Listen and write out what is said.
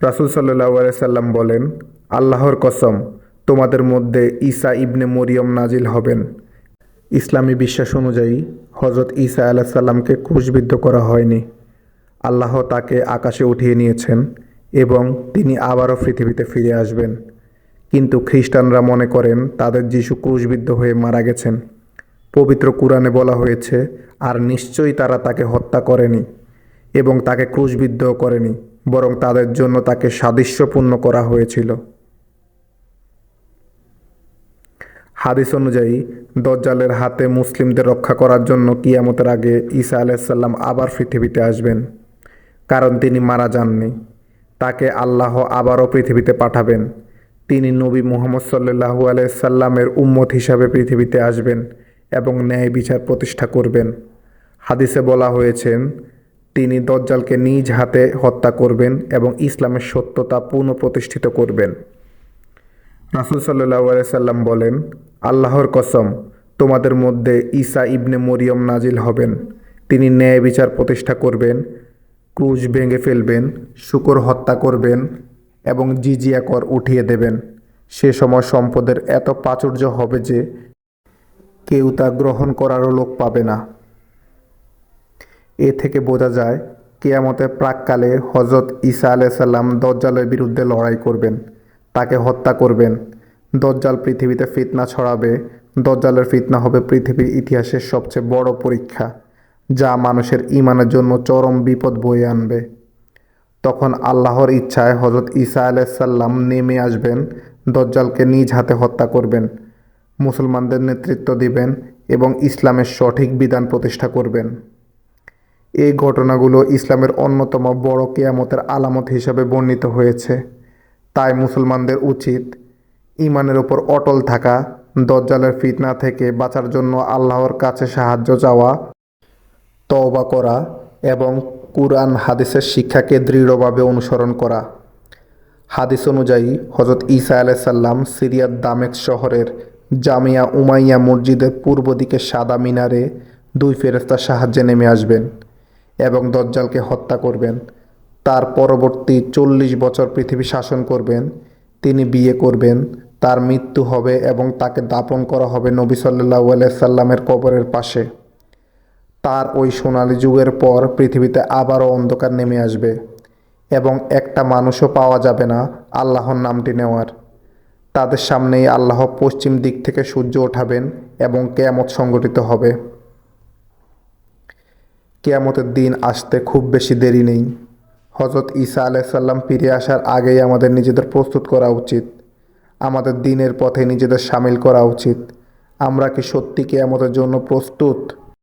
রাসূল সাল্লাল্লাহু আলাইহি সাল্লাম বলেন, আল্লাহর কসম, তোমাদের মধ্যে ঈসা ইবনে মরিয়ম নাজিল হবেন। ইসলামী বিশ্বাস অনুযায়ী হজরত ঈসা আলাইহিস সালামকে ক্রুশবিদ্ধ করা হয়নি। আল্লাহ তাকে আকাশে উঠিয়ে নিয়েছেন এবং তিনি আবারও পৃথিবীতে ফিরে আসবেন। কিন্তু খ্রিস্টানরা মনে করেন তাদের যিশু ক্রুশবিদ্ধ হয়ে মারা গেছেন। পবিত্র কুরআনে বলা হয়েছে, আর নিশ্চয়ই তারা তাকে হত্যা করেনি এবং তাকে ক্রুশবিদ্ধও করেনি, বরং তাদের জন্য তাকে সাদৃশ্যপূর্ণ করা হয়েছিল। হাদিস অনুযায়ী দজ্জালের হাতে মুসলিমদের রক্ষা করার জন্য কিয়ামতের আগে ঈসা আলাইহিস সালাম আবার পৃথিবীতে আসবেন, কারণ তিনি মারা যাননি। তাকে আল্লাহ আবারও পৃথিবীতে পাঠাবেন। তিনি নবী মুহাম্মদ সাল্লাল্লাহু আলাইহি সাল্লামের উম্মত হিসাবে পৃথিবীতে আসবেন এবং ন্যায় বিচার প্রতিষ্ঠা করবেন। হাদিসে বলা হয়েছেন, তিনি দজ্জালকে নিজ হাতে হত্যা করবেন এবং ইসলামের সত্যতা পুনঃপ্রতিষ্ঠিত করবেন। রাসূল সাল্লাল্লাহু আলাইহি সাল্লাম বলেন, আল্লাহর কসম, তোমাদের মধ্যে ঈসা ইবনে মরিয়ম নাজিল হবেন। তিনি ন্যায় বিচার প্রতিষ্ঠা করবেন, ক্রুশ ভেঙে ফেলবেন, শূকর হত্যা করবেন এবং জিজিয়া কর উঠিয়ে দেবেন। সে সময় সম্পদের এত প্রাচুর্য হবে যে কেউ তা গ্রহণ করারও লোক পাবে না। এ থেকে বোঝা যায়, কিয়ামতের প্রাক্কালে হজরত ঈসা আলাইহিস সালাম দজ্জালের বিরুদ্ধে লড়াই করবেন, তাকে হত্যা করবেন। দজ্জাল পৃথিবীতে ফিতনা ছড়াবে। দজ্জালের ফিতনা হবে পৃথিবীর ইতিহাসের সবচেয়ে বড় পরীক্ষা, যা মানুষের ঈমানের জন্য চরম বিপদ বয়ে আনবে। তখন আল্লাহর ইচ্ছায় হজরত ঈসা আলাইহিস সালাম নেমে আসবেন, দজ্জালকে নিজ হাতে হত্যা করবেন, মুসলমানদের নেতৃত্ব দিবেন এবং ইসলামের সঠিক বিধান প্রতিষ্ঠা করবেন। এই ঘটনাগুলো ইসলামের অন্যতম বড় কিয়ামতের আলামত হিসাবে বর্ণিত হয়েছে। তাই মুসলমানদের উচিত ঈমানের ওপর অটল থাকা, দজ্জালের ফিতনা থেকে বাঁচার জন্য আল্লাহর কাছে সাহায্য চাওয়া, তওবা করা এবং কুরআন হাদিসের শিক্ষাকে দৃঢ়ভাবে অনুসরণ করা। হাদিস অনুযায়ী হজরত ঈসা আলাইহিস সালাম সিরিয়ার দামেস্ক শহরের জামিয়া উমাইয়া মসজিদের পূর্ব দিকে সাদা মিনারে 2 ফেরেশতার সাহায্যে নেমে আসবেন এবং দজ্জালকে হত্যা করবেন। তার পরবর্তী 40 বছর পৃথিবী শাসন করবেন। তিনি বিয়ে করবেন, তার মৃত্যু হবে এবং তাকে দাফন করা হবে নবী সাল্লাল্লাহু আলাইহি সাল্লামের কবরের পাশে। তার ওই সোনালী যুগের পর পৃথিবীতে আবারও অন্ধকার নেমে আসবে এবং একটা মানুষও পাওয়া যাবে না আল্লাহর নামটি নেওয়ার। তাদের সামনেই আল্লাহ পশ্চিম দিক থেকে সূর্য ওঠাবেন এবং কিয়ামত সংঘটিত হবে। কিয়ামতের দিন আসতে খুব বেশি দেরি নেই। হজরত ঈসা আলাইহিস সালাম ফিরে আসার আগেই আমাদের নিজেদের প্রস্তুত করা উচিত। আমাদের দ্বীনের পথে নিজেদের সামিল করা উচিত। আমরা কি সত্যি কিয়ামতের জন্য প্রস্তুত?